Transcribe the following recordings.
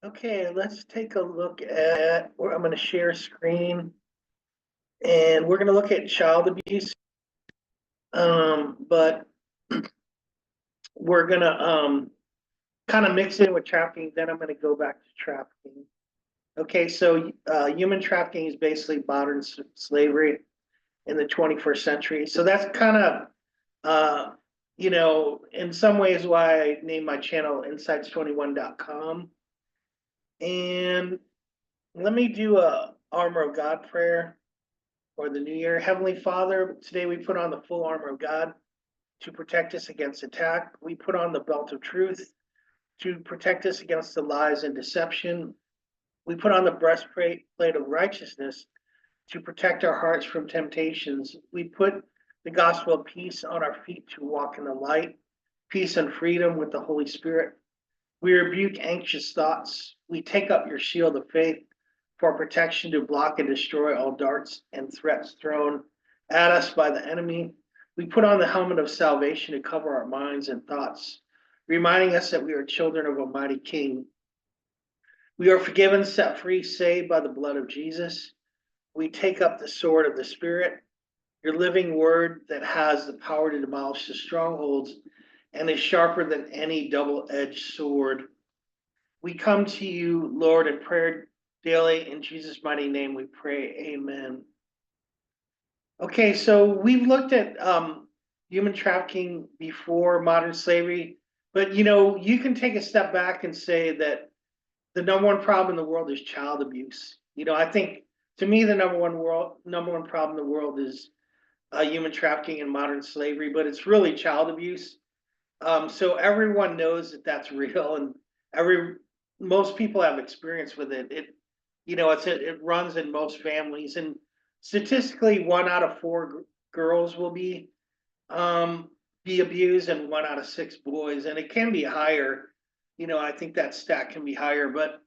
Okay, let's take a look at where I'm going to share screen and we're going to look at child abuse. But we're going to kind of mix in with trafficking. Then I'm going to go back to trafficking. Okay, so human trafficking is basically modern slavery in the 21st century. So that's kind of, in some ways why I named my channel insights21.com. And let me do a armor of God prayer for the new year. Heavenly Father, today we put on the full armor of God to protect us against attack. We put on the belt of truth to protect us against the lies and deception. We put on the breastplate of righteousness to protect our hearts from temptations. We put the gospel of peace on our feet to walk in the light, peace and freedom with the Holy Spirit. We rebuke anxious thoughts. We take up your shield of faith for protection to block and destroy all darts and threats thrown at us by the enemy. We put on the helmet of salvation to cover our minds and thoughts, reminding us that we are children of a mighty King. We are forgiven, set free, saved by the blood of Jesus. We take up the sword of the Spirit, your living word that has the power to demolish the strongholds and is sharper than any double-edged sword. We come to you, Lord, in prayer daily. In Jesus' mighty name we pray, amen. Okay, so we've looked at human trafficking before modern slavery, but you can take a step back and say that the number one problem in the world is child abuse. I think to me the number one problem in the world is human trafficking and modern slavery, but it's really child abuse. So everyone knows that that's real, and most people have experience with it. It runs in most families, and statistically, 1 out of 4 girls will be abused, and 1 out of 6 boys, and it can be higher. I think that stat can be higher, but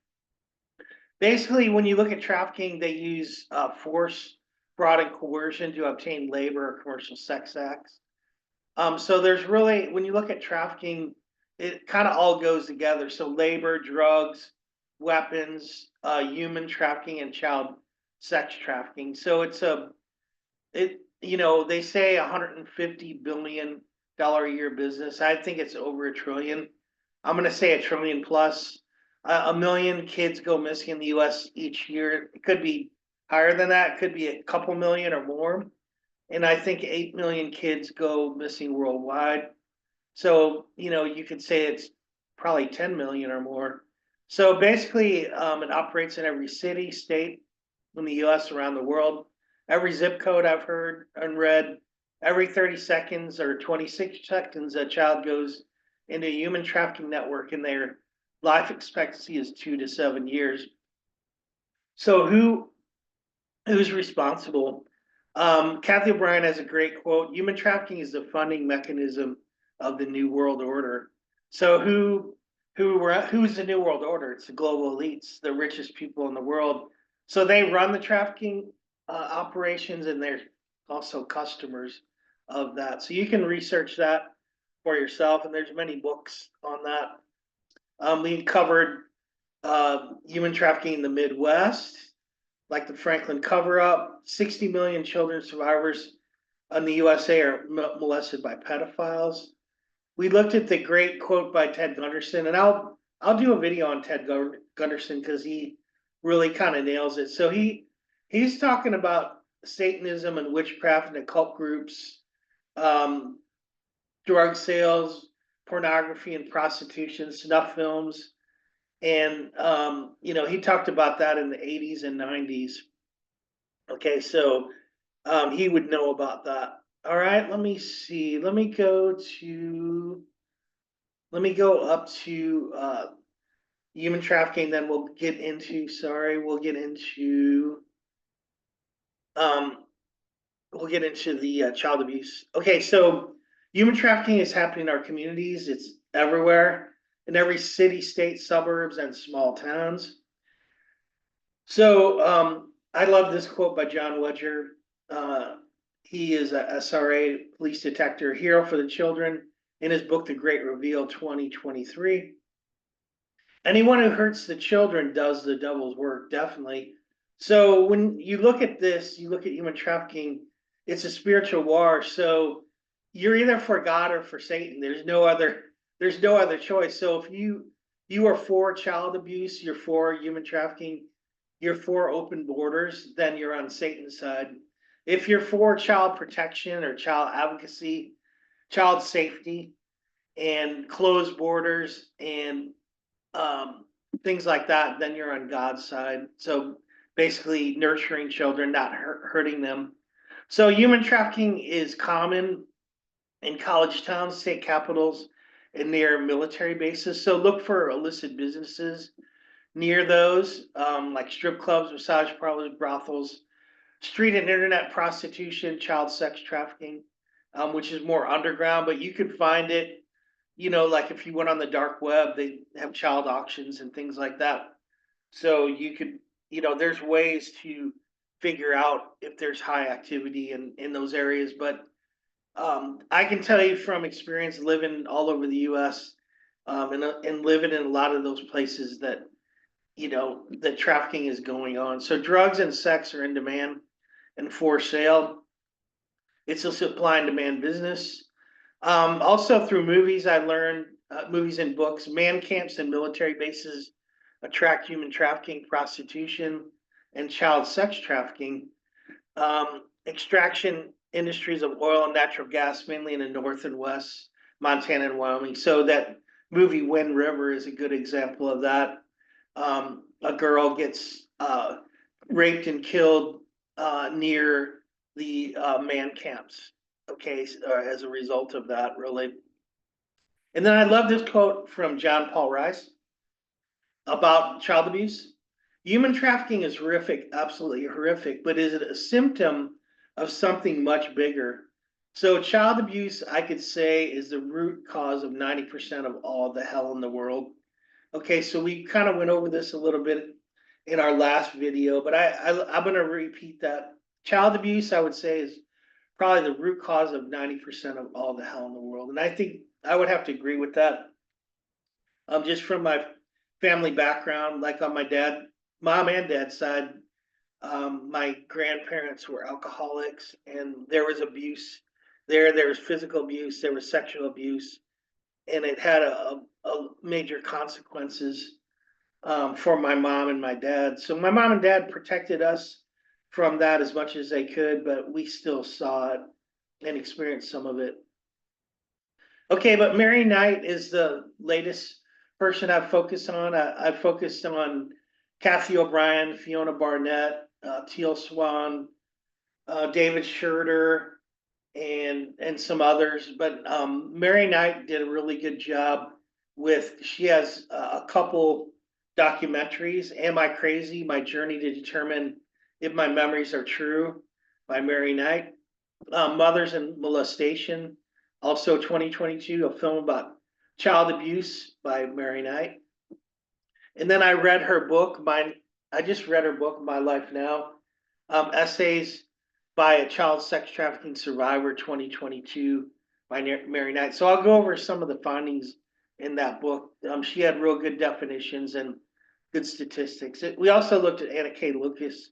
basically, when you look at trafficking, they use force, fraud, and coercion to obtain labor or commercial sex acts. So there's really, when you look at trafficking, it kind of all goes together. So labor, drugs, weapons, human trafficking, and child sex trafficking. So they say $150 billion a year business. I think it's over $1 trillion. I'm going to say $1 trillion plus. 1 million kids go missing in the U.S. each year. It could be higher than that. It could be a couple million or more. And I think 8 million kids go missing worldwide. So, you could say it's probably 10 million or more. So basically, it operates in every city, state in the US, around the world. Every zip code I've heard and read, every 30 seconds or 26 seconds, a child goes into a human trafficking network, and their life expectancy is 2 to 7 years. So who's responsible? Kathy O'Brien has a great quote: "Human trafficking is the funding mechanism of the New World Order." So who's the New World Order? It's the global elites, the richest people in the world. So they run the trafficking operations, and they're also customers of that. So you can research that for yourself, and there's many books on that. We covered human trafficking in the Midwest, like the Franklin cover-up. 60 million children survivors in the USA are molested by pedophiles. We looked at the great quote by Ted Gunderson, and I'll do a video on Ted Gunderson because he really kind of nails it. So he's talking about Satanism and witchcraft and occult groups, drug sales, pornography and prostitution, snuff films. And, he talked about that in the 80s and 90s. Okay, so he would know about that. All right, let me see. Let me go up to human trafficking, then we'll get into the child abuse. Okay, so human trafficking is happening in our communities. It's everywhere, in every city, state, suburbs, and small towns. So I love this quote by John Wedger. He is a SRA police detective, hero for the children, in his book, The Great Reveal 2023. Anyone who hurts the children does the devil's work, definitely. So when you look at this, you look at human trafficking, it's a spiritual war. So you're either for God or for Satan. There's no other choice. So if you are for child abuse, you're for human trafficking, you're for open borders, then you're on Satan's side. If you're for child protection or child advocacy, child safety, and closed borders and um, things like that, then you're on God's side. So basically, nurturing children, not hurting them. So human trafficking is common in college towns, state capitals, and near military bases. So look for illicit businesses near those, like strip clubs, massage parlors, brothels, street and internet prostitution, child sex trafficking, which is more underground, but you could find it, like if you went on the dark web, they have child auctions and things like that. So you could, there's ways to figure out if there's high activity in those areas. But I can tell you from experience living all over the US, and living in a lot of those places that, that trafficking is going on. So drugs and sex are in demand and for sale. It's a supply and demand business. Also, through movies, I learned movies and books, man camps and military bases attract human trafficking, prostitution, and child sex trafficking. Extraction industries of oil and natural gas, mainly in the north and west, Montana and Wyoming. So that movie Wind River is a good example of that. A girl gets raped and killed near the man camps. Okay, as a result of that, really. And then I love this quote from John Paul Rice about child abuse. Human trafficking is horrific, absolutely horrific, but is it a symptom of something much bigger? So, child abuse, I could say, is the root cause of 90% of all the hell in the world. Okay, so we kind of went over this a little bit in our last video, but I'm going to repeat that. Child abuse, I would say, is probably the root cause of 90% of all the hell in the world. And I think I would have to agree with that. Just from my family background, like on my mom and dad's side, my grandparents were alcoholics and there was abuse there was physical abuse, there was sexual abuse, and it had a major consequences for my mom and my dad. So my mom and dad protected us from that as much as they could, but we still saw it and experienced some of it. Okay, but Mary Knight is the latest person I've focused on. I've focused on Kathy O'Brien, Fiona Barnett, Teal Swan, David Schurter, and some others. But Mary Knight did a really good job she has a couple documentaries. Am I Crazy? My Journey to Determine If My Memories Are True by Mary Knight. Mothers and Molestation, also 2022, a film about child abuse by Mary Knight. And then I read her book, I just read her book, My Life Now, Essays by a Child Sex Trafficking Survivor 2022 by Mary Knight. So I'll go over some of the findings in that book. She had real good definitions and good statistics. We also looked at Anna K. Lucas,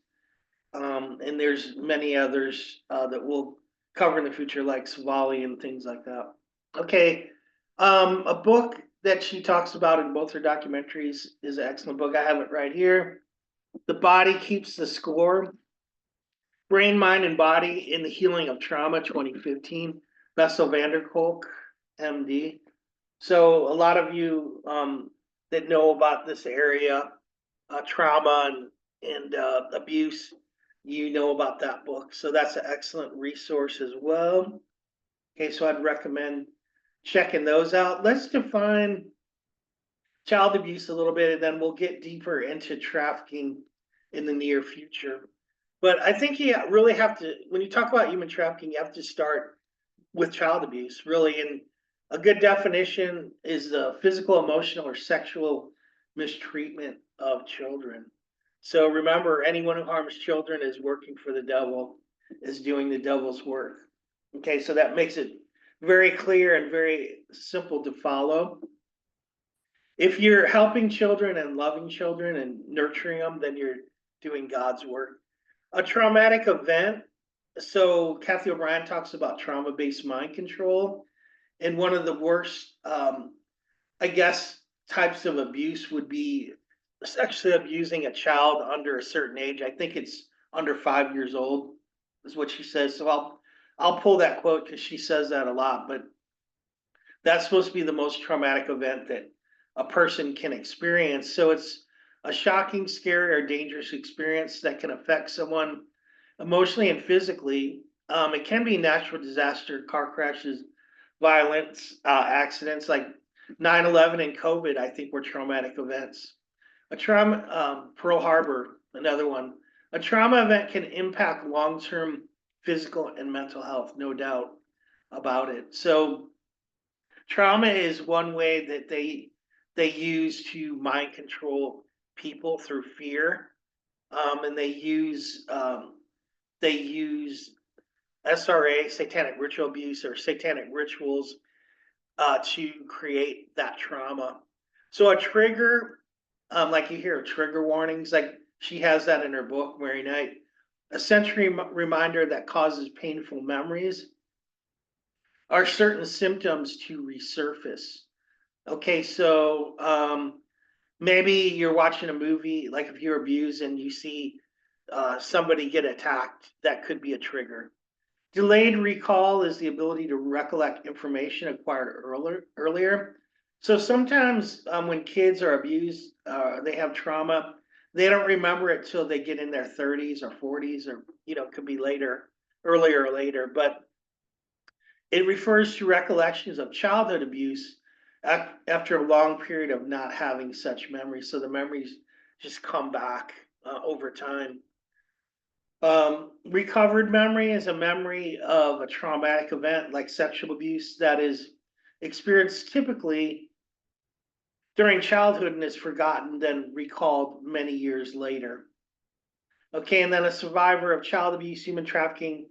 and there's many others that we'll cover in the future, like Savali and things like that. Okay, a book that she talks about in both her documentaries is an excellent book. I have it right here. The Body Keeps the Score. Brain, Mind, and Body in the Healing of Trauma, 2015. Bessel Kolk, MD. So a lot of you that know about this area, trauma and abuse, you know about that book. So that's an excellent resource as well. Okay, so I'd recommend checking those out. Let's define child abuse a little bit, and then we'll get deeper into trafficking in the near future. But I think you really have to, when you talk about human trafficking, you have to start with child abuse, really. And a good definition is the physical, emotional, or sexual mistreatment of children. So remember, anyone who harms children is working for the devil, is doing the devil's work. Okay, so that makes it very clear and very simple to follow. if you're helping children and loving children and nurturing them, then you're doing God's work. A traumatic event. So Kathy O'Brien talks about trauma-based mind control, and one of the worst, I guess, types of abuse would be sexually abusing a child under a certain age. I think it's under 5 years old, is what she says. So I'll pull that quote because she says that a lot. But that's supposed to be the most traumatic event that a person can experience. So it's a shocking, scary, or dangerous experience that can affect someone emotionally and physically. It can be natural disaster, car crashes, violence, accidents like 9/11 and COVID, I think were traumatic events. A trauma, Pearl Harbor, another one. A trauma event can impact long-term physical and mental health, no doubt about it. So trauma is one way that they use to mind control people through fear, and they use SRA, satanic ritual abuse, or satanic rituals to create that trauma. So a trigger, like you hear trigger warnings, like she has that in her book, Mary Knight, a sensory reminder that causes painful memories, are certain symptoms to resurface. Okay, so maybe you're watching a movie, like if you're abused and you see somebody get attacked, that could be a trigger. Delayed recall is the ability to recollect information acquired earlier. So sometimes when kids are abused, they have trauma, they don't remember it till they get in their 30s or 40s, or it could be later, earlier or later. But it refers to recollections of childhood abuse after a long period of not having such memories. So the memories just come back over time. Recovered memory is a memory of a traumatic event like sexual abuse that is experienced typically during childhood and is forgotten, then recalled many years later. Okay, and then a survivor of child abuse, human trafficking,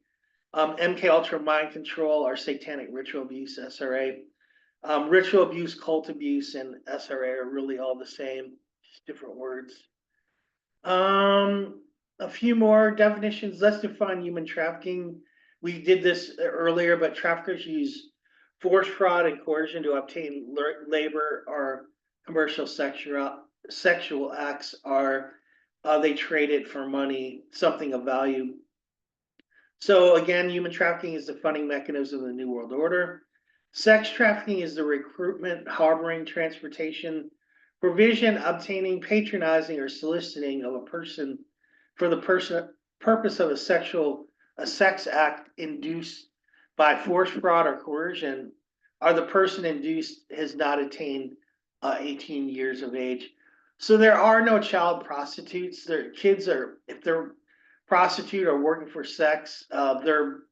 MK Ultra mind control, or satanic ritual abuse, SRA. Ritual abuse, cult abuse, and SRA are really all the same, just different words. A few more definitions. Let's define human trafficking. We did this earlier, but traffickers use force, fraud, and coercion to obtain labor or commercial sexual acts, or they trade it for money, something of value. So again, human trafficking is the funding mechanism of the New World Order. Sex trafficking is the recruitment, harboring, transportation, provision, obtaining, patronizing, or soliciting of a person for the purpose of a sex act induced by force, fraud, or coercion, or the person induced has not attained 18 years of age. So there are no child prostitutes. Their kids are, if they're prostitute or working for sex, they're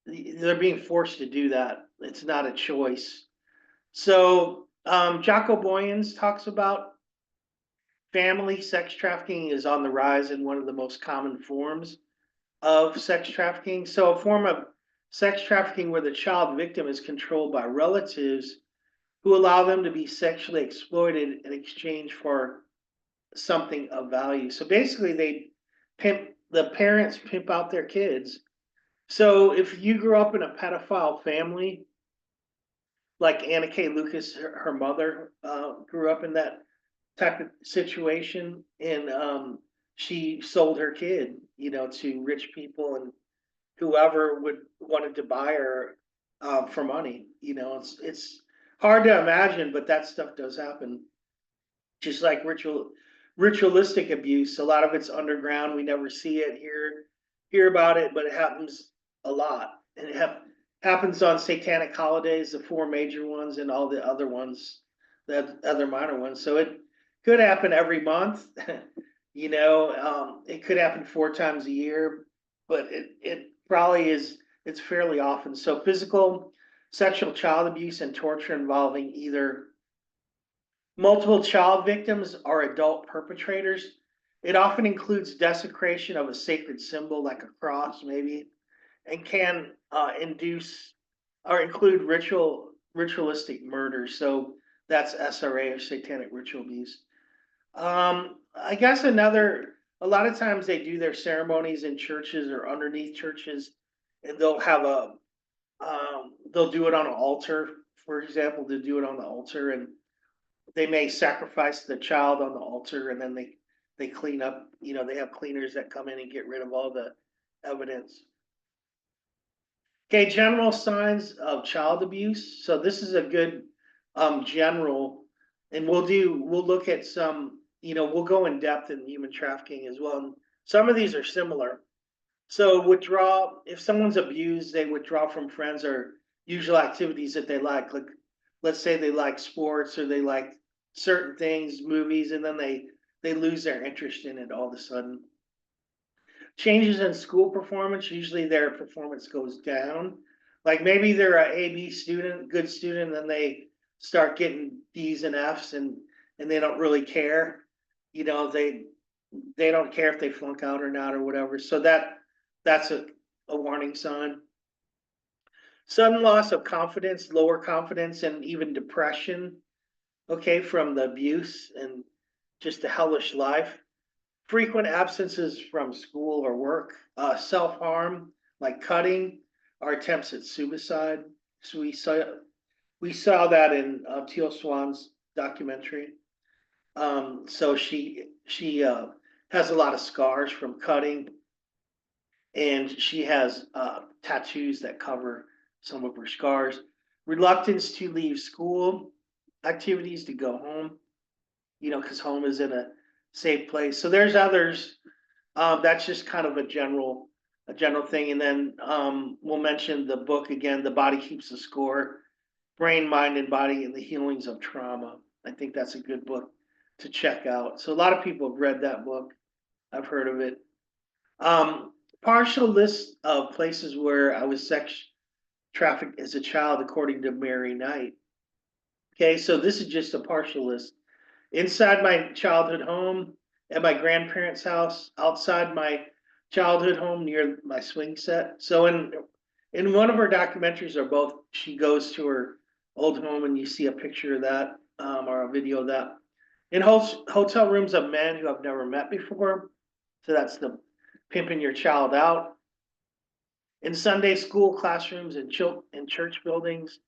being forced to do that. It's not a choice. So Jocko Boyens talks about family sex trafficking is on the rise and one of the most common forms of sex trafficking. So a form of sex trafficking where the child victim is controlled by relatives who allow them to be sexually exploited in exchange for something of value. So basically the parents pimp out their kids. So if you grew up in a pedophile family, like Anna K. Lucas, her mother grew up in that type of situation, and she sold her kid, to rich people and whoever would wanted to buy her for money. It's hard to imagine, but that stuff does happen. Just like ritualistic abuse, a lot of it's underground. We never see it, hear about it, but it happens a lot, and happens on satanic holidays, the four major ones, and all the other ones, the other minor ones. So it could happen every month. It could happen 4 times a year, but it probably is. It's fairly often. So physical, sexual child abuse and torture involving either multiple child victims or adult perpetrators. It often includes desecration of a sacred symbol like a cross, maybe, and can induce or include ritualistic murder. So That's SRA, or satanic ritual abuse. I guess a lot of times they do their ceremonies in churches or underneath churches, and they'll do it on an altar, for example, to do it on the altar, and they may sacrifice the child on the altar, and then they clean up, they have cleaners that come in and get rid of all the evidence. Okay, general signs of child abuse. So this is a good general, and we'll look at some, we'll go in depth in human trafficking as well. And some of these are similar. So if someone's abused, they withdraw from friends or usual activities that they like. Like, let's say they like sports or they like certain things, movies, and then they lose their interest in it all of a sudden. Changes in school performance, usually their performance goes down. Like maybe they're a AB student, good student, and then they start getting D's and F's, and they don't really care. They don't care if they flunk out or not or whatever. So that's a warning sign. Sudden loss of confidence, lower confidence, and even depression, okay, from the abuse and just a hellish life. Frequent absences from school or work, self-harm, like cutting, or attempts at suicide. So we saw that in Teal Swan's documentary. So she has a lot of scars from cutting, and she has tattoos that cover some of her scars. Reluctance to leave school activities to go home, because home is in a safe place. So there's others. That's just kind of a general thing. And then we'll mention the book again, The Body Keeps the Score, Brain, Mind, and Body and the Healings of Trauma. I think that's a good book to check out. So a lot of people have read that book. I've heard of it. Partial list of places where I was sex trafficked as a child, according to Mary Knight. Okay, so this is just a partial list. Inside my childhood home, at my grandparents' house, outside my childhood home near my swing set. So in one of her documentaries, or both, she goes to her old home, and you see a picture of that, or a video of that. In hotel rooms of men who I've never met before. So that's the pimping your child out. In Sunday school classrooms and in church buildings.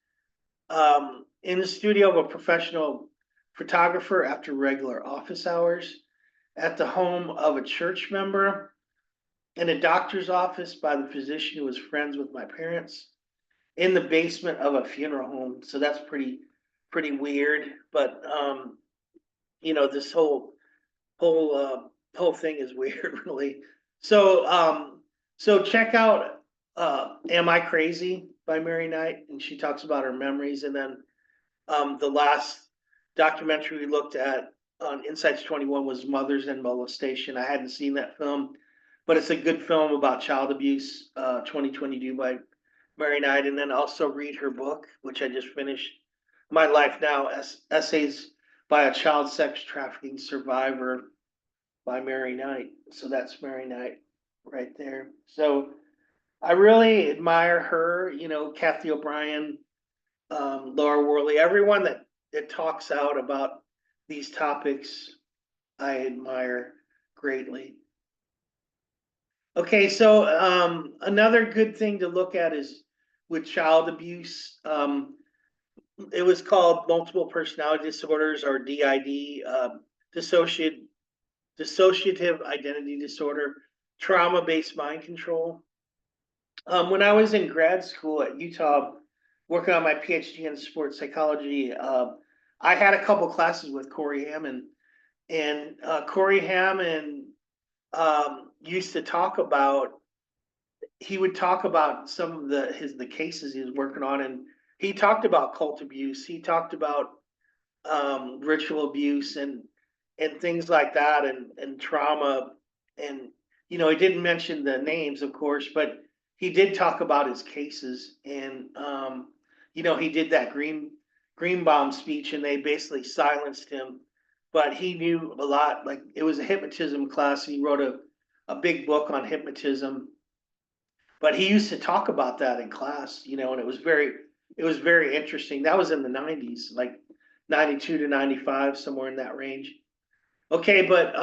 In the studio of a professional photographer after regular office hours, at the home of a church member, in a doctor's office by the physician who was friends with my parents, in the basement of a funeral home. So that's pretty weird. But this whole thing is weird, really. So check out "Am I Crazy" by Mary Knight, and she talks about her memories. And then the last documentary we looked at on Insights 21 was Mothers and Molestation. I hadn't seen that film, but it's a good film about child abuse, 2022 by Mary Knight. And then also read her book, which I just finished, My Life Now, Essays by a Child Sex Trafficking Survivor by Mary Knight. So that's Mary Knight right there. So I really admire her, Kathy O'Brien, Laura Worley, everyone that talks out about these topics, I admire greatly. Okay, so another good thing to look at is with child abuse. It was called multiple personality disorders, or DID, dissociative identity disorder, trauma-based mind control. When I was in grad school at Utah, working on my PhD in sports psychology, I had a couple classes with Corey Hammond, and Corey Hammond used to talk about. He would talk about some of the cases he was working on, and he talked about cult abuse. He talked about ritual abuse and things like that, and trauma, and he didn't mention the names, of course, but he did talk about his cases, and he did that Greenbaum speech, and they basically silenced him, but he knew a lot. Like, it was a hypnotism class. He wrote a big book on hypnotism, but he used to talk about that in class, and it was very interesting. That was in the 90s, like 92 to 95, somewhere in that range. Okay, but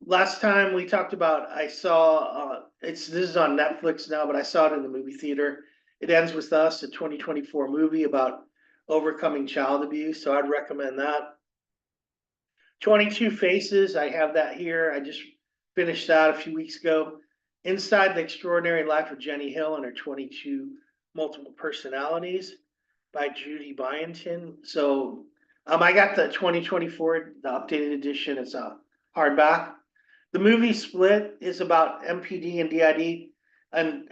last time we talked about, I saw this is on Netflix now, but I saw it in the movie theater. It Ends With Us, a 2024 movie about overcoming child abuse. So I'd recommend that. 22 Faces, I have that here. I just finished that a few weeks ago. Inside the Extraordinary Life of Jenny Hill and Her 22 Multiple Personalities by Judy Byington. So I got the 2024, the updated edition. It's a hardback. The movie Split is about MPD and DID, and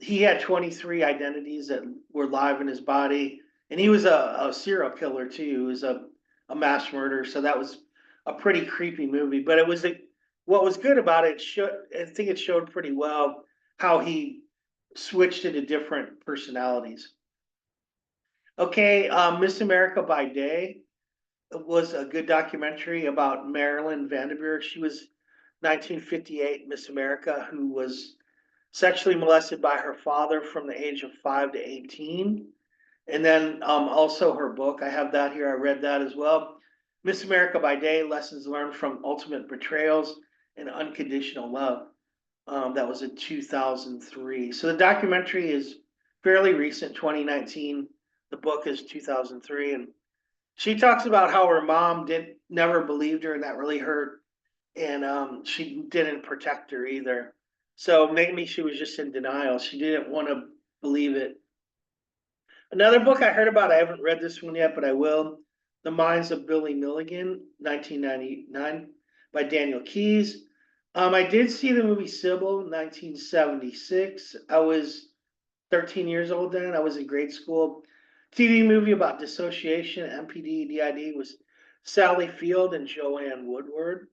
he had 23 identities that were live in his body, and he was a serial killer too. He was a mass murderer, so that was a pretty creepy movie. But it was what was good about it. I think it showed pretty well how he switched into different personalities. Okay, Miss America by Day was a good documentary about Marilyn Vanderburg. She was 1958 Miss America, who was sexually molested by her father from the age of 5 to 18. And then also her book, I have that here. I read that as well. Miss America by Day, Lessons Learned from Ultimate Betrayals and Unconditional Love. That was in 2003. So the documentary is fairly recent, 2019. The book is 2003. And she talks about how her mom never believed her, and that really hurt. And she didn't protect her either. So maybe she was just in denial. She didn't want to believe it. Another book I heard about, I haven't read this one yet, but I will. The Minds of Billy Milligan, 1999, by Daniel Keyes. I did see the movie Sybil, 1976. I was 13 years old then. I was in grade school. TV movie about dissociation, MPD, DID was Sally Field and Joanne Woodward.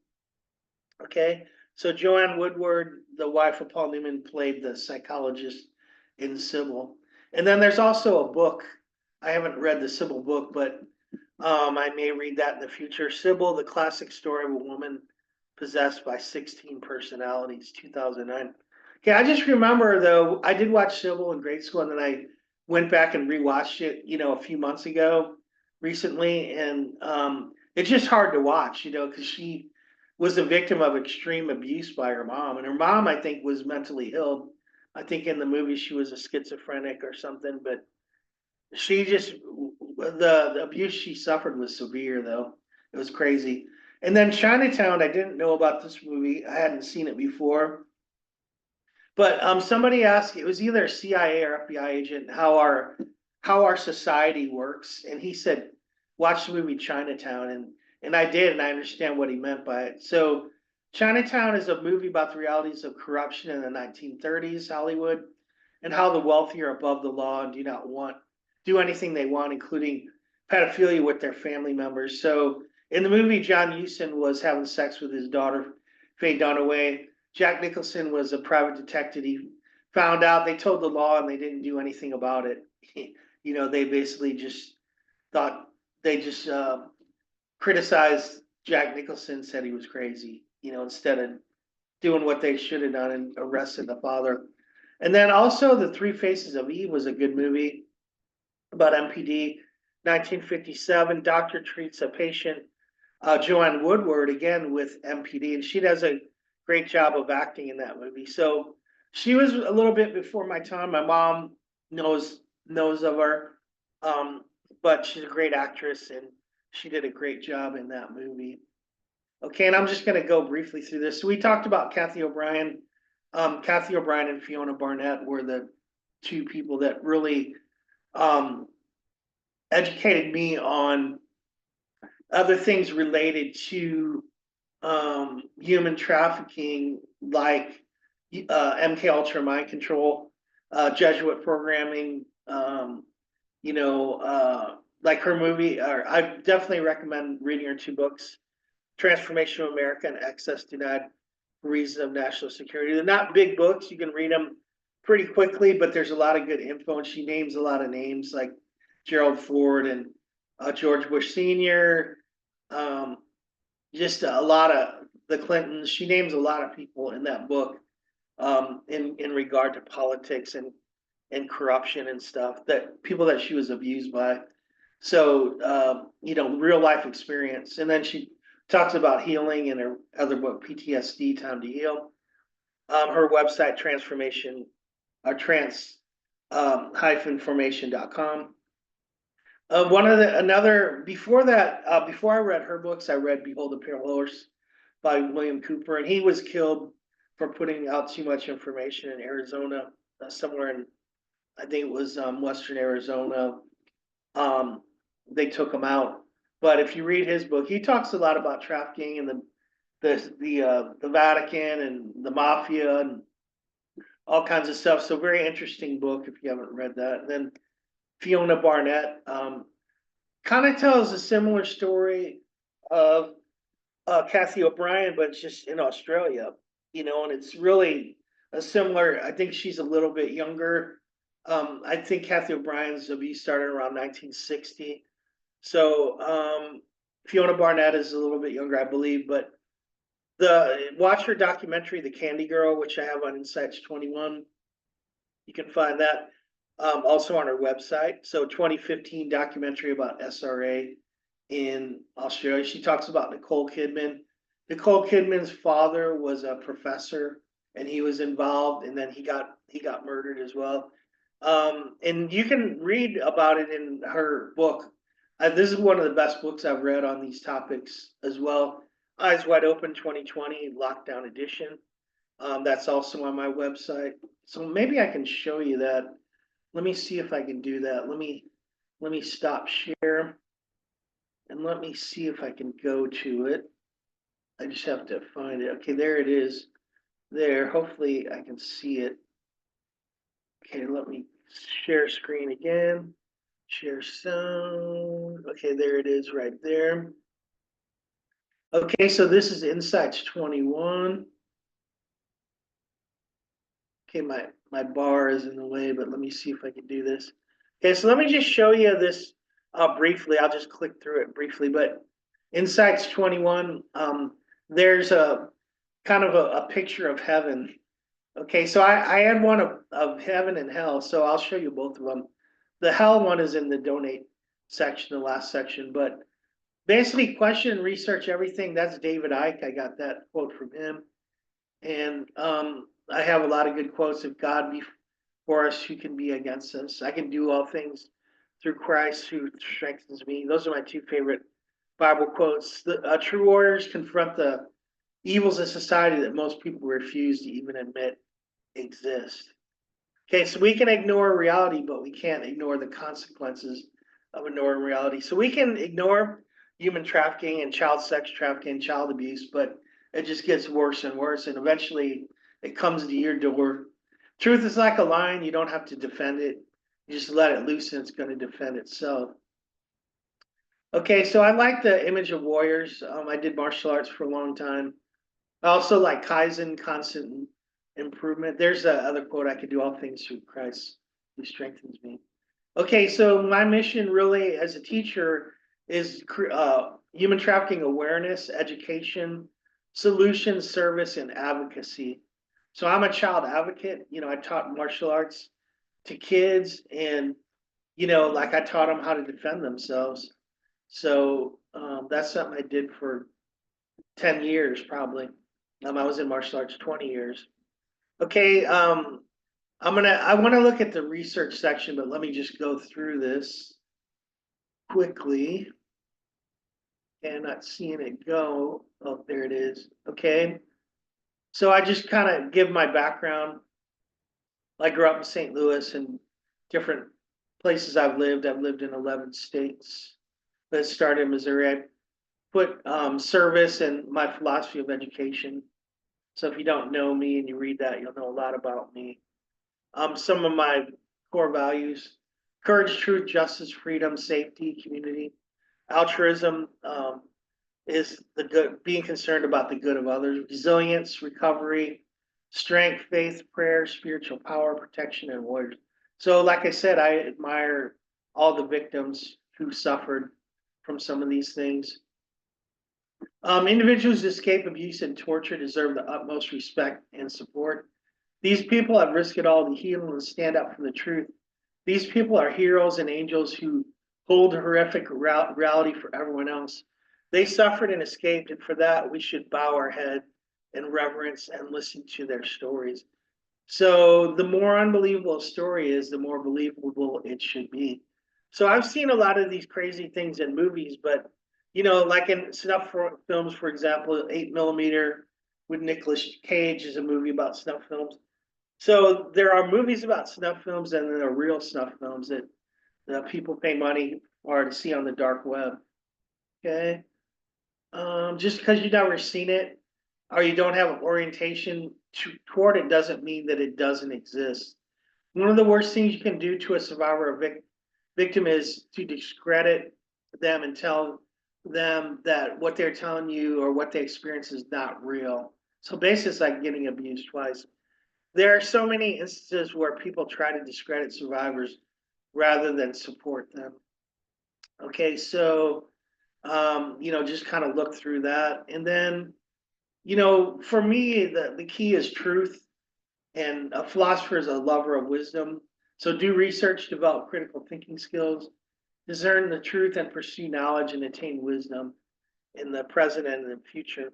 Okay, so Joanne Woodward, the wife of Paul Newman, played the psychologist in Sybil. And then there's also a book. I haven't read the Sybil book, but I may read that in the future. Sybil, the classic story of a woman possessed by 16 personalities, 2009. Okay, I just remember though, I did watch Sybil in grade school, and then I went back and rewatched it, a few months ago recently. And it's just hard to watch, because she was a victim of extreme abuse by her mom. And her mom, I think, was mentally ill. I think in the movie she was a schizophrenic or something, but she just, the abuse she suffered was severe, though. It was crazy. And then Chinatown, I didn't know about this movie. I hadn't seen it before. But somebody asked, it was either a CIA or FBI agent, how our society works. And he said, watch the movie Chinatown. And I did, and I understand what he meant by it. So Chinatown is a movie about the realities of corruption in the 1930s Hollywood, and how the wealthy are above the law and do anything they want, including pedophilia with their family members. So in the movie, John Huston was having sex with his daughter, Faye Dunaway. Jack Nicholson was a private detective. He found out, they told the law, and they didn't do anything about it. They basically just thought, they just criticized Jack Nicholson, said he was crazy, instead of doing what they should have done and arrested the father. And then also The Three Faces of Eve was a good movie about MPD. 1957, doctor treats a patient, Joanne Woodward, again with MPD, and she does a great job of acting in that movie. So she was a little bit before my time. My mom knows of her, but she's a great actress, and she did a great job in that movie. Okay, and I'm just going to go briefly through this. So we talked about Kathy O'Brien. Kathy O'Brien and Fiona Barnett were the two people that really educated me on other things related to human trafficking, like MK Ultra mind control, Jesuit programming, like her movie. Or I definitely recommend reading her two books, Transformation of America and Access Denied for Reasons of National Security. They're not big books. You can read them pretty quickly, but there's a lot of good info, and she names a lot of names like Gerald Ford and George Bush Sr., just a lot of the Clintons. She names a lot of people in that book in regard to politics and corruption and stuff, that people that she was abused by. So, real life experience. And then she talks about healing in her other book, PTSD, Time to Heal. Her website, transformation, trans hyphen formation.com. Before that, before I read her books, I read Behold the Pale Horse by William Cooper, and he was killed for putting out too much information in Arizona, somewhere in, I think it was Western Arizona. Um, they took him out. But if you read his book, he talks a lot about trafficking and the Vatican and the mafia and all kinds of stuff. So very interesting book if you haven't read that. And then Fiona Barnett kind of tells a similar story of Kathy O'Brien, but it's just in Australia, and it's really a similar. I think she's a little bit younger. I think Kathy O'Brien's abuse started around 1960. So Fiona Barnett is a little bit younger, I believe, but watch her documentary, The Candy Girl, which I have on Insights 21. You can find that also on her website. So 2015 documentary about SRA in Australia. She talks about Nicole Kidman. Nicole Kidman's father was a professor, and he was involved, and then he got murdered as well. And you can read about it in her book. This is one of the best books I've read on these topics as well. Eyes Wide Open 2020 Lockdown Edition. That's also on my website. So maybe I can show you that. Let me see if I can do that. Let me stop share and let me see if I can go to it. I just have to find it. Okay, there it is. There. Hopefully I can see it. Okay, let me share screen again. Share sound. Okay, there it is right there. Okay, so this is Insights 21. Okay, my bar is in the way, but let me see if I can do this. Okay, so let me just show you this briefly. I'll just click through it briefly, but Insights 21, there's a kind of a picture of heaven. Okay, so I had one of heaven and hell, so I'll show you both of them. The hell one is in the donate section, the last section, but basically question and research everything. That's David Icke. I got that quote from him. And I have a lot of good quotes. If God be for us, who can be against us? I can do all things through Christ who strengthens me. Those are my two favorite Bible quotes. True warriors confront the evils of society that most people refuse to even admit exist. Okay, so we can ignore reality, but we can't ignore the consequences of ignoring reality. So we can ignore human trafficking and child sex trafficking, child abuse, but it just gets worse and worse, and eventually it comes to your door. Truth is like a lion, you don't have to defend it. You just let it loose and it's going to defend itself. Okay, so I like the image of warriors. I did martial arts for a long time. I also like Kaizen, constant improvement. There's the other quote, I could do all things through Christ who strengthens me. Okay, so my mission really as a teacher is human trafficking awareness, education, solution, service, and advocacy. So I'm a child advocate. I taught martial arts to kids, and like I taught them how to defend themselves. So that's something I did for 10 years probably. I was in martial arts 20 years. Okay, I want to look at the research section, but let me just go through this quickly. Okay, I'm not seeing it go. Oh, there it is. Okay. So I just kind of give my background. I grew up in St. Louis and different places I've lived. I've lived in 11 states. Let's start in Missouri. I put service and my philosophy of education. So if you don't know me and you read that, you'll know a lot about me. Some of my core values: courage, truth, justice, freedom, safety, community. Altruism is the good, being concerned about the good of others. Resilience, recovery, strength, faith, prayer, spiritual power, protection, and warriors. So, like I said, I admire all the victims who suffered from some of these things. Individuals who escape abuse and torture deserve the utmost respect and support. These people have risked it all to heal and stand up for the truth. These people are heroes and angels who hold horrific reality for everyone else. They suffered and escaped, and for that we should bow our head in reverence and listen to their stories. So the more unbelievable a story is, the more believable it should be. So I've seen a lot of these crazy things in movies, but like in snuff films, for example, 8mm with Nicolas Cage is a movie about snuff films. So there are movies about snuff films, and there are real snuff films that people pay money for to see on the dark web. Okay, just because you've never seen it or you don't have an orientation toward it doesn't mean that it doesn't exist. One of the worst things you can do to a survivor or victim is to discredit them and tell them that what they're telling you or what they experience is not real. So basically, it's like getting abused twice. There are so many instances where people try to discredit survivors rather than support them. Okay, so just kind of look through that. And then, for me, the key is truth. And a philosopher is a lover of wisdom. So do research, develop critical thinking skills, discern the truth, and pursue knowledge and attain wisdom in the present and in the future.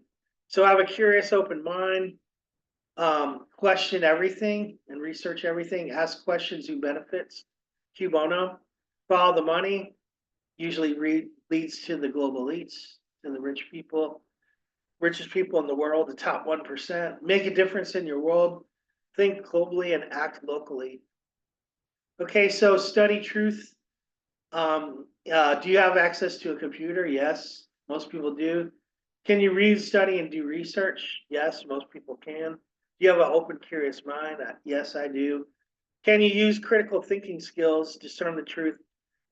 So have a curious, open mind. Question everything and research everything. Ask questions who benefits. Q bono. Follow the money. Usually leads to the global elites, to the richest people in the world, the top 1%. Make a difference in your world. Think globally and act locally. Okay, so study truth. Do you have access to a computer? Yes, most people do. Can you read, study, and do research? Yes, most people can. Do you have an open, curious mind? Yes, I do. Can you use critical thinking skills, discern the truth,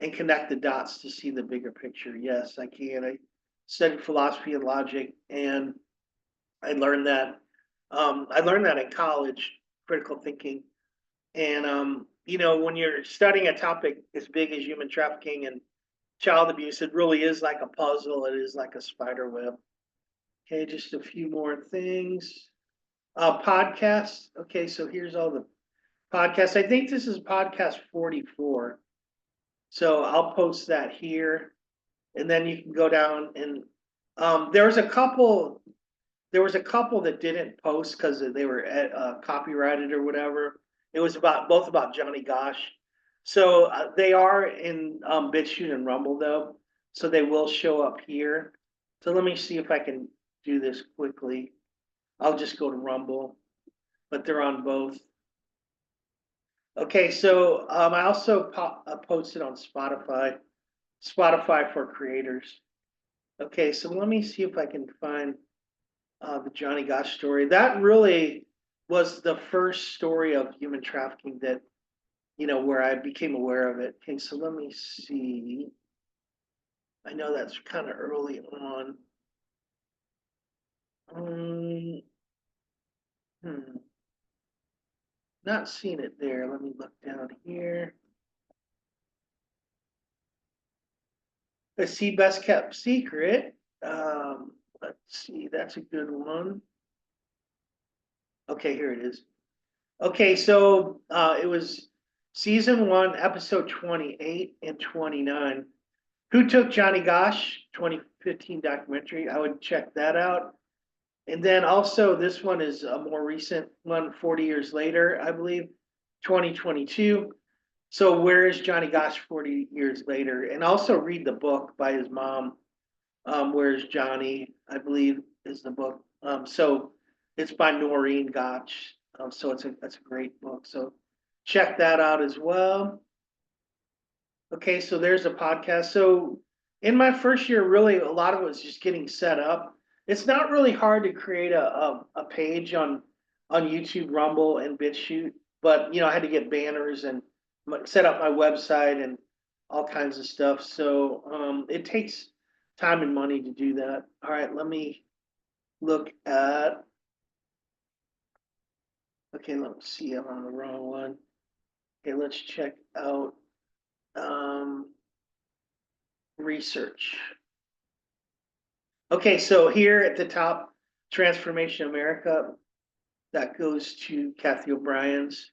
and connect the dots to see the bigger picture? Yes, I can. I studied philosophy and logic, and I learned that. I learned that in college, critical thinking. And when you're studying a topic as big as human trafficking and child abuse, it really is like a puzzle. It is like a spider web. Okay, just a few more things. Podcasts. Okay, so here's all the podcasts. I think this is podcast 44. So I'll post that here, and then you can go down and there was a couple that didn't post because they were copyrighted or whatever. It was both about Johnny Gosh. So they are in BitChute and Rumble though, so they will show up here. So let me see if I can do this quickly. I'll just go to Rumble, but they're on both. Okay, so I also posted on Spotify for creators. Okay, so let me see if I can find the Johnny Gosh story. That really was the first story of human trafficking that, where I became aware of it. Okay, so let me see. I know that's kind of early on. Not seeing it there. Let me look down here. Let's see, best kept secret. Let's see, that's a good one. Okay, here it is. Okay, so it was season 1, episode 28 and 29. Who Took Johnny Gosh? 2015 documentary. I would check that out. And then also this one is a more recent one, 40 years later, I believe, 2022. So where is Johnny Gosh 40 years later? And also read the book by his mom. Where's Johnny? I believe is the book. So it's by Noreen Gotch. So that's a great book. So check that out as well. Okay, so there's a podcast. So in my first year, really a lot of it was just getting set up. It's not really hard to create a page on YouTube, Rumble, and BitChute, but I had to get banners and set up my website and all kinds of stuff. So it takes time and money to do that. All right, let me look at. Okay, let me see. I'm on the wrong one. Okay, let's check out research. Okay, so here at the top, Transformation America, that goes to Kathy O'Brien's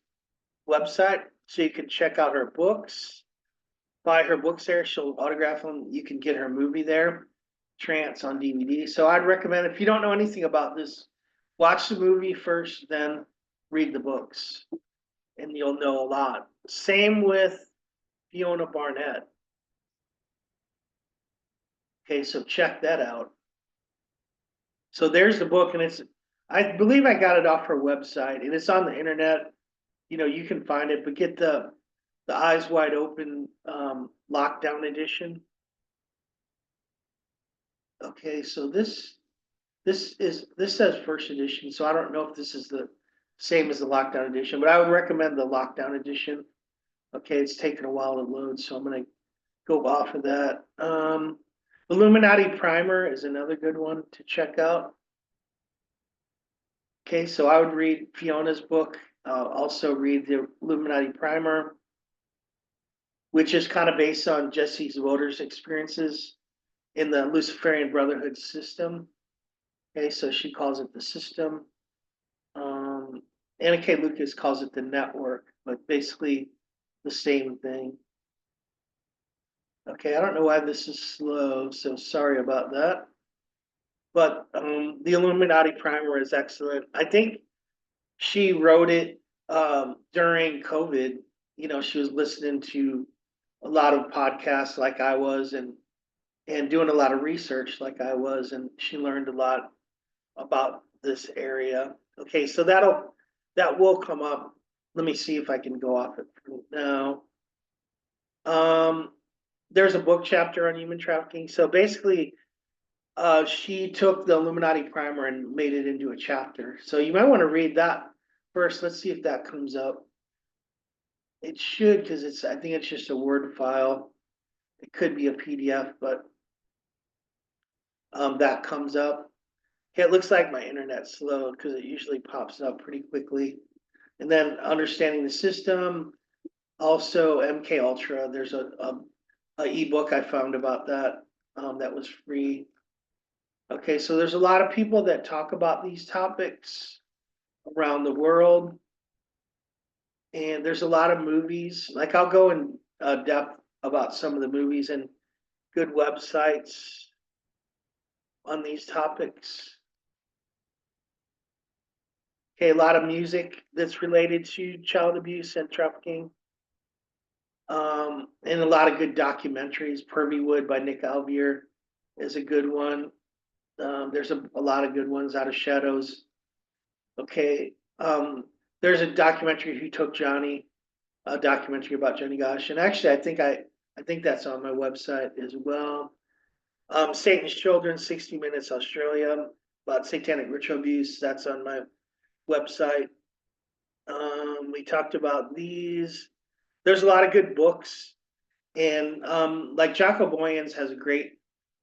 website. So you can check out her books. buy her books there. She'll autograph them. You can get her movie there, Trance on DVD. So I'd recommend, if you don't know anything about this, watch the movie first, then read the books, and you'll know a lot. Same with Fiona Barnett. Okay, so check that out. So there's the book, and I believe I got it off her website, and it's on the internet. You can find it, but get the Eyes Wide Open lockdown edition. Okay, so this says first edition, so I don't know if this is the same as the lockdown edition, but I would recommend the lockdown edition. Okay, it's taken a while to load, so I'm gonna go off of that. Illuminati Primer is another good one to check out. Okay, so I would read Fiona's book. Also read the Illuminati Primer, which is kind of based on Jesse's voters' experiences in the Luciferian Brotherhood system. Okay, so she calls it the system. Anna K. Lucas calls it the network, but basically the same thing. Okay, I don't know why this is slow, so sorry about that. But the Illuminati Primer is excellent. I think she wrote it during COVID. She was listening to a lot of podcasts like I was, and doing a lot of research like I was, and she learned a lot about this area. Okay, so that will come up. Let me see if I can go off it now. There's a book chapter on human trafficking. So basically, she took the Illuminati Primer and made it into a chapter. So you might want to read that first. Let's see if that comes up. It should, because I think it's just a Word file. It could be a PDF, but that comes up. Okay, it looks like my internet's slow because it usually pops up pretty quickly. And then understanding the system, also MK Ultra. There's a ebook I found about that that was free. Okay, so there's a lot of people that talk about these topics around the world, and there's a lot of movies. Like I'll go in depth about some of the movies and good websites on these topics. Okay, a lot of music that's related to child abuse and trafficking. And a lot of good documentaries. Pervy Wood by Nick Alvier is a good one. There's a lot of good ones. Out of Shadows. Okay. There's a documentary, Who Took Johnny, a documentary about Johnny Gosh. And actually, I think that's on my website as well. Satan's Children, 60 Minutes Australia, about satanic ritual abuse. That's on my website. We talked about these. There's a lot of good books, and like Jocko Boyens has a great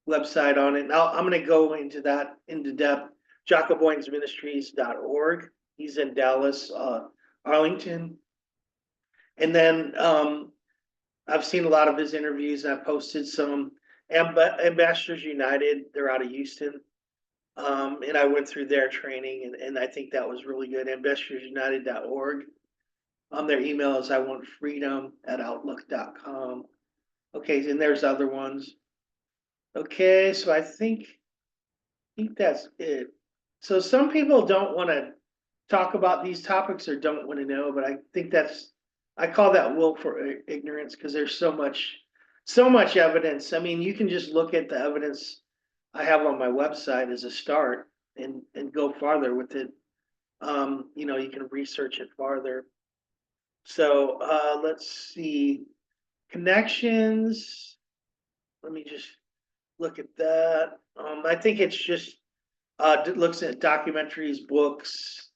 website on it. Now I'm going to go into that into depth. JockoBoyensMinistries.org. He's in Dallas, Arlington, and then I've seen a lot of his interviews, and I posted some. Ambassadors United, they're out of Houston. And I went through their training, and I think that was really good. AmbassadorsUnited.org. Their email is iwantfreedom@outlook.com. Okay, and there's other ones. Okay, so I think that's it. So some people don't want to talk about these topics or don't want to know, but I think I call that willful ignorance, because there's so much evidence. I mean, you can just look at the evidence I have on my website as a start, and go farther with it. You can research it farther. So let's see. Connections. Let me just look at that. I think it's just looks at documentaries, books,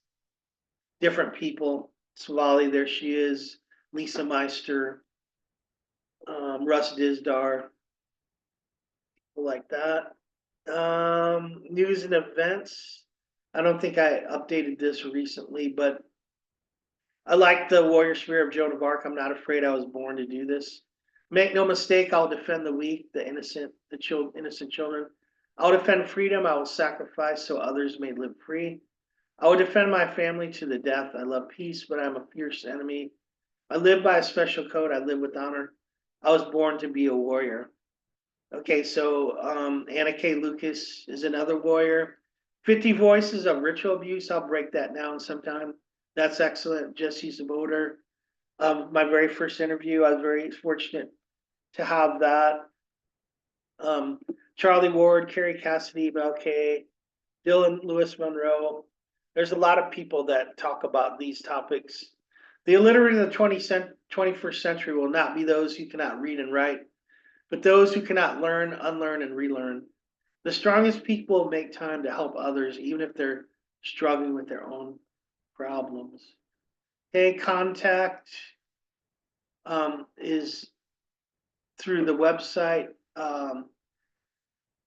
different people. Swali, there she is. Lisa Meister, Russ Dizdar, people like that. News and events. I don't think I updated this recently, but I like the warrior spirit of Joan of Arc. I'm not afraid I was born to do this. Make no mistake, I'll defend the weak, the innocent, innocent children. I'll defend freedom. I will sacrifice so others may live free. I will defend my family to the death. I love peace, but I'm a fierce enemy. I live by a special code. I live with honor. I was born to be a warrior. Okay, so Anna K. Lucas is another warrior. 50 Voices of Ritual Abuse. I'll break that down sometime. That's excellent. Jesse Zaboter. My very first interview, I was very fortunate to have that. Charlie Ward, Carrie Cassidy, Mel K, Dylan Lewis Monroe. There's a lot of people that talk about these topics. The illiterate in the 21st century will not be those who cannot read and write, but those who cannot learn, unlearn, and relearn. The strongest people make time to help others, even if they're struggling with their own problems. Okay, contact is through the website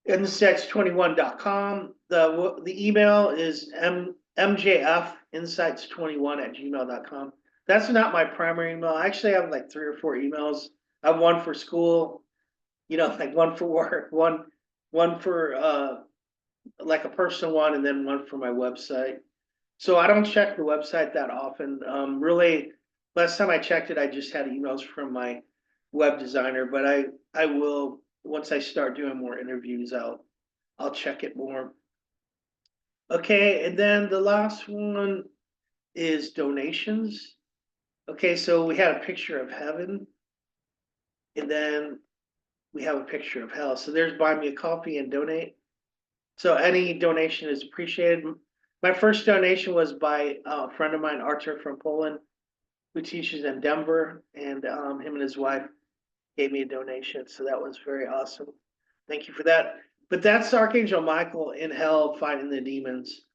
insights21.com. The email is mjfinsights21@gmail.com. That's not my primary email. I actually have like 3 or 4 emails. I have one for school, like one for work, one for like a personal one, and then one for my website. So I don't check the website that often. Really, last time I checked it, I just had emails from my web designer, but I will, once I start doing more interviews, I'll check it more. Okay, and then the last one is donations. Okay, so we had a picture of heaven, and then we have a picture of hell. So there's buy me a coffee and donate. So any donation is appreciated. My first donation was by a friend of mine, Artur from Poland, who teaches in Denver, and him and his wife gave me a donation. So that was very awesome. Thank you for that. But that's Archangel Michael in hell fighting the demons.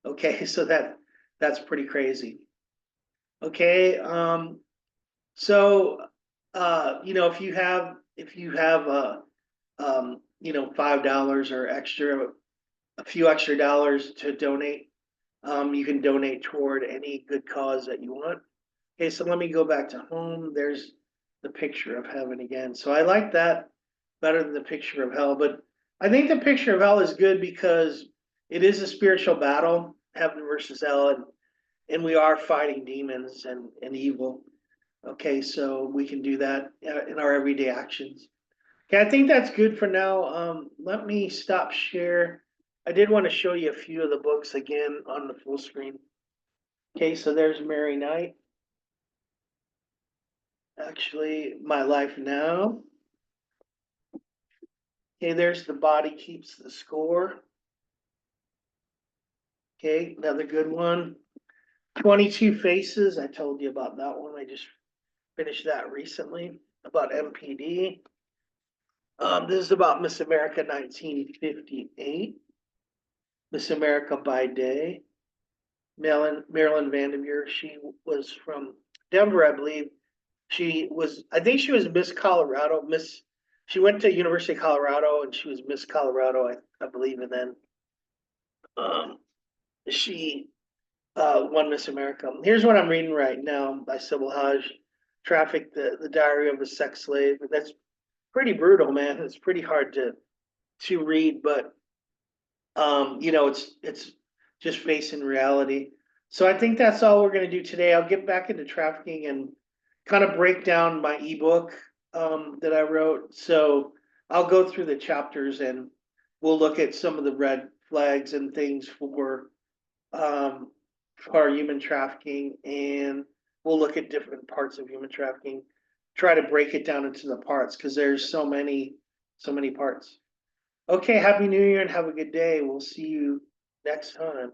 Okay, so that's pretty crazy. Okay, so if you have $5 or extra, a few extra dollars to donate, you can donate toward any good cause that you want. Okay, so let me go back to home. There's the picture of heaven again. So I like that better than the picture of hell, but I think the picture of hell is good because it is a spiritual battle, heaven versus hell, and we are fighting demons and evil. Okay, so we can do that in our everyday actions. Okay, I think that's good for now. Let me stop share. I did want to show you a few of the books again on the full screen. Okay, so there's Mary Knight. Actually, My Life Now. Okay, there's The Body Keeps the Score. Okay, another good one. 22 Faces. I told you about that one. I just finished that recently about MPD. This is about Miss America 1958. Miss America by Day. Marilyn Vanderveer. She was from Denver, I believe. I think she was Miss Colorado. She went to University of Colorado and she was Miss Colorado, I believe, and then she won Miss America. Here's what I'm reading right now by Sybil Hodge, Traffic, the Diary of a Sex Slave. That's pretty brutal, man. It's pretty hard to read, but it's just facing reality. So I think that's all we're going to do today. I'll get back into trafficking and kind of break down my ebook that I wrote. So I'll go through the chapters and we'll look at some of the red flags and things for human trafficking, and we'll look at different parts of human trafficking, try to break it down into the parts because there's so many parts. Okay, Happy New Year and have a good day. We'll see you next time.